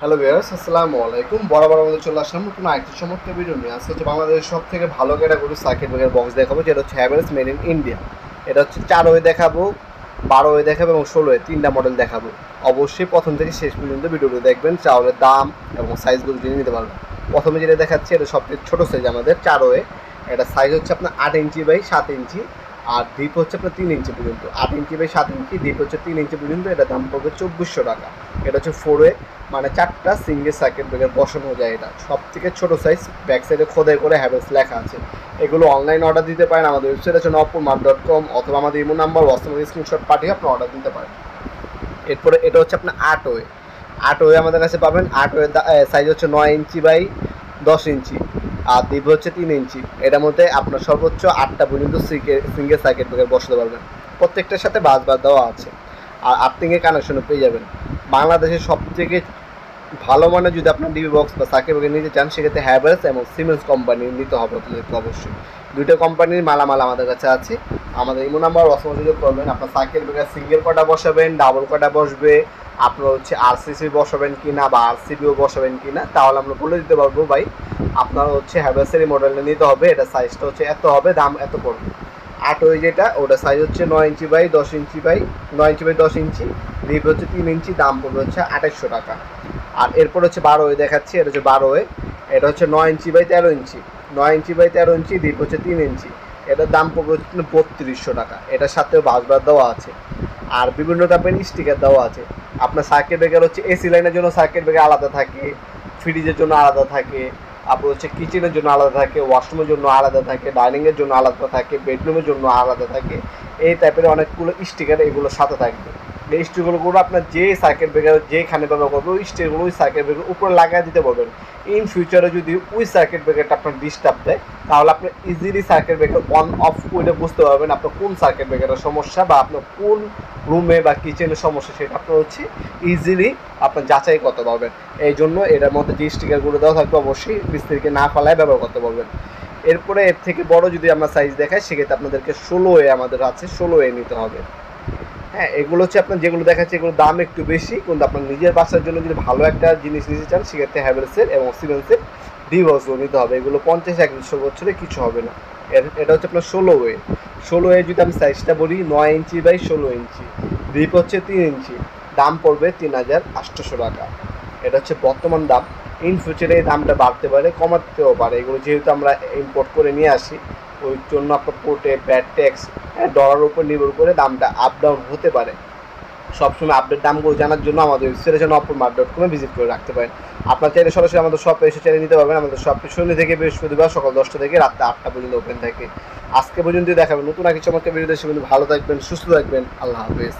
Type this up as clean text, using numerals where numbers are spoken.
Hello viewers, আসসালামু আলাইকুম। বরাবর আমাদের চলে আসলাম নতুন আরেকটি চমৎকার ভিডিও নিয়ে। আজকে হচ্ছে বাংলাদেশের সব থেকে ভালো ক্যাটাগরি সার্কিট ব্রেকার বক্স দেখাবো, যেটা হচ্ছে হ্যাভেলস মেড ইন ইন্ডিয়া। এটা হচ্ছে 4 ওয়ে দেখাবো, 12 ওয়ে দেখাবো এবং 16 ওয়ে, তিনটা মডেল দেখাবো। অবশ্যই প্রথম থেকে শেষ পর্যন্ত ভিডিওটি দেখবেন, চাউলে দাম এবং সাইজগুলো জেনে নিতে পারবেন। প্রথমে যেটা দেখাচ্ছি এটা সবচেয়ে ছোটো সাইজ আমাদের 4 ওয়ে। এটা সাইজ হচ্ছে আপনার 8 inch by 7 inch, R deep হচ্ছে আপনার 3 ইঞ্চি পর্যন্ত। 8 ইঞ্চি বাই 7 ইঞ্চি, ডিপ হচ্ছে 3 ইঞ্চি পর্যন্ত। এটা দাম পড়বে 2400 টাকা। এটা হচ্ছে 4 ওয়ে, মানে 4টা সিঙ্গেল সার্কিট ব্রেকার বসানো যায়। এটা সব থেকে ছোটো সাইজ, ব্যাক সাইডে খোদাই করে হ্যাভেলস লেখা আছে। এগুলো অনলাইন অর্ডার দিতে পারেন, আমাদের ওয়েবসাইট আছে nopurmart.com, অথবা আমাদের ইমো নাম্বার হোয়াটসঅ্যাপে স্ক্রিনশট পাঠিয়ে আপনি অর্ডার দিতে পারেন। এরপরে এটা হচ্ছে আপনার 8 ওয়ে। 8 ওয়ে আমাদের কাছে পাবেন। 8 ওয়ে সাইজ হচ্ছে 9 inch by 10 inch, R deep হচ্ছে 3 ইঞ্চি। এটার মধ্যে আপনার সর্বোচ্চ 8টা পর্যন্ত সিঙ্গেল সার্কিট ব্রেকার বসাতে পারবেন। প্রত্যেকটার সাথে বাস দেওয়া আছে, আর আর্থিংয়ের কানেকশনও পেয়ে যাবেন। বাংলাদেশের সব থেকে ভালো মানের যদি আপনার ডিবি বক্স বা সার্কিট ব্রেকার নিতে চান, সেক্ষেত্রে হ্যাভেলস এবং সিমেন্স কোম্পানির নিতে হবে আপনাদেরকে অবশ্যই। দুইটা কোম্পানির মালামাল আমাদের কাছে আছে। আমাদের ইমো নাম্বার হোয়াটসঅ্যাপে যোগাযোগ করবেন। আপনার সার্কিট ব্রেকার সিঙ্গেল কটা বসাবেন, ডাবল কটা বসবে, আপনার হচ্ছে আরসিসি বসাবেন কি না বা আরসিবিও বসাবেন কি না, তাহলে আমরা বলে দিতে পারবো ভাই আপনার হচ্ছে হ্যাভেলসের এই মডেলটা নিতে হবে। এটা সাইজটা হচ্ছে এত হবে, দাম এত পড়বে। 8 ওই যেটা, ওটা সাইজ হচ্ছে 9 inch by 10 inch by 9 inch by 10 inch, deep হচ্ছে 3 ইঞ্চি, দাম পড়বে হচ্ছে 2800 টাকা। আর এরপর হচ্ছে 12 ওয়ে দেখাচ্ছি। এটা হচ্ছে 12 ওয়ে। এটা হচ্ছে 9 inch by 13 inch, 9 inch by 13 inch, deep হচ্ছে 3 ইঞ্চি। এটার দাম পড়বে হচ্ছে 3200 টাকা। এটার সাথেও বাসবার দেওয়া আছে, আর বিভিন্ন কোম্পানির স্টিকার দেওয়া আছে। আপনার সার্কিট ব্রেকার হচ্ছে এসি লাইনের জন্য সার্কিট ব্রেকার আলাদা থাকে, ফ্রিজের জন্য আলাদা থাকে, আপনার হচ্ছে কিচেনের জন্য আলাদা থাকে, ওয়াশরুমের জন্য আলাদা থাকে, ডাইনিংয়ের জন্য আলাদা থাকে, বেডরুমের জন্য আলাদা থাকে। এই টাইপের অনেকগুলো স্টিকার এগুলোর সাথে থাকবে। এই স্টিকারগুলো আপনার যে সার্কিট ব্রেকার যেখানে ব্যবহার করবে, ওই স্টিকারগুলো ওই সার্কিট ব্রেকার উপরে লাগিয়ে দিতে পারবেন। ইন ফিউচারে যদি ওই সার্কিট ব্রেকারটা আপনার ডিস্টার্ব দেয়, তাহলে আপনি easily circuit breaker on of করে বুঝতে পারবেন আপনার কোন সার্কিট ব্রেকারের সমস্যা বা আপনার কোন রুমে বা কিচেনের সমস্যা, সেটা আপনার হচ্ছে ইজিলি আপনার যাচাই করতে পারবেন। এই জন্য এটার মধ্যে যে স্টিকারগুলো দেওয়া থাকবে, অবশ্যই মিস্ত্রিকে না ফালায় ব্যবহার করতে পারবেন। এরপরে এর থেকে বড় যদি আমরা সাইজ দেখাই, সেক্ষেত্রে আপনাদেরকে 16 এ আমাদের আছে, 16 এ নিতে হবে। হ্যাঁ, এগুলো হচ্ছে আপনার যেগুলো দেখাচ্ছে এগুলো দাম একটু বেশি, কিন্তু আপনার নিজের বাসার জন্য যদি ভালো একটা জিনিস নিতে চান, সেক্ষেত্রে হ্যাভেলসের এবং সিমেন্সের ডিভোর্সও নিতে হবে। এগুলো 50-100 বছরে কিছু হবে না। এটা হচ্ছে আপনার 16 ওয়ে। 16 ওয়ে যদি আমি সাইজটা বলি, 9 ইঞ্চি বাই 16 ইঞ্চি, ডিপ হচ্ছে 3 ইঞ্চি, দাম পড়বে 3800 টাকা। এটা হচ্ছে বর্তমান দাম। ইন ফিউচারে এই দামটা বাড়তে পারে, কমাতেও পারে। এগুলো যেহেতু আমরা ইম্পোর্ট করে নিয়ে আসি, ওই জন্য আপনার পোর্টে ব্যাড ট্যাক্স, ডলারের উপর নির্ভর করে দামটা আপ ডাউন হতে পারে। সবসময় আপডেট দামগুলো জানার জন্য আমাদের ওয়েবসাইটে nopurmart.com ভিজিট করে রাখতে পারেন। আপনার চাইলে সরাসরি আমাদের শপে এসে চাইলে নিতে পারবেন। আমাদের শপে শনি থেকে বৃহস্পতিবার সকাল 10টা থেকে রাত 8টা পর্যন্ত ওপেন থাকে। আজকে পর্যন্ত দেখাবেন নতুন এক চমৎকার ভিডিও দেশে। ভালো থাকবেন, সুস্থ থাকবেন। আল্লাহ হাফেজ।